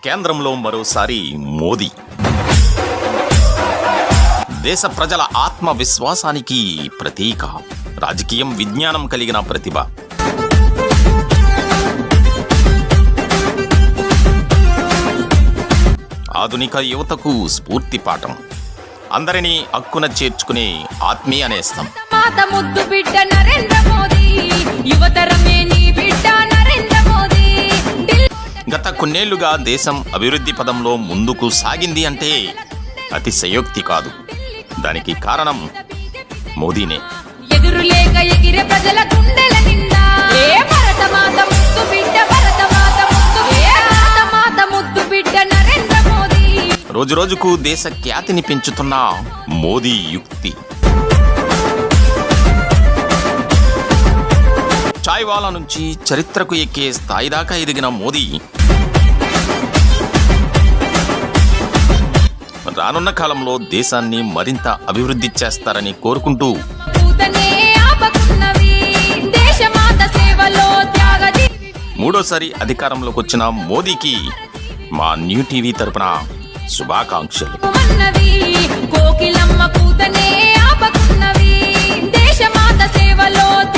కేంద్రంలో మరోసారి మోదీ. దేశ ప్రజల ఆత్మవిశ్వాసానికి ప్రతీక, రాజకీయం విజ్ఞానం కలిగిన ప్రతిభ. ఆధునిక యువతకు స్ఫూర్తి పాఠం, అందరినీ హక్కున చేర్చుకునే ఆత్మీయ నేస్తం. గత కొన్నేళ్లుగా దేశం అభివృద్ధి పదంలో ముందుకు సాగింది అంటే అతిశయోక్తి కాదు. దానికి కారణం మోదీనే. ఎదురులేక ఎగిరే ప్రజల గుండెల నిండా ఏ భరతమాత ముద్దు బిడ్డ, భరతమాత ముద్దు బిడ్డ, భరతమాత ముద్దు బిడ్డ నరేంద్ర మోదీ. రోజు రోజుకు దేశ ఖ్యాతిని పెంచుతున్న మోదీ యుక్తి. చాయ్ వాలా నుంచి చరిత్రకు ఎక్కే స్థాయి దాకా ఎదిగిన మోదీ రానున్న కాలంలో దేశాన్ని మరింత అభివృద్ధి చేస్తారని కోరుకుంటూ మూడోసారి అధికారంలోకి వచ్చిన మోదీకి మా న్యూ టీవీ తరపున శుభాకాంక్షలు. కోకిలమ్మ కూతనే ఆపకున్నవి, దేశమాత సేవలో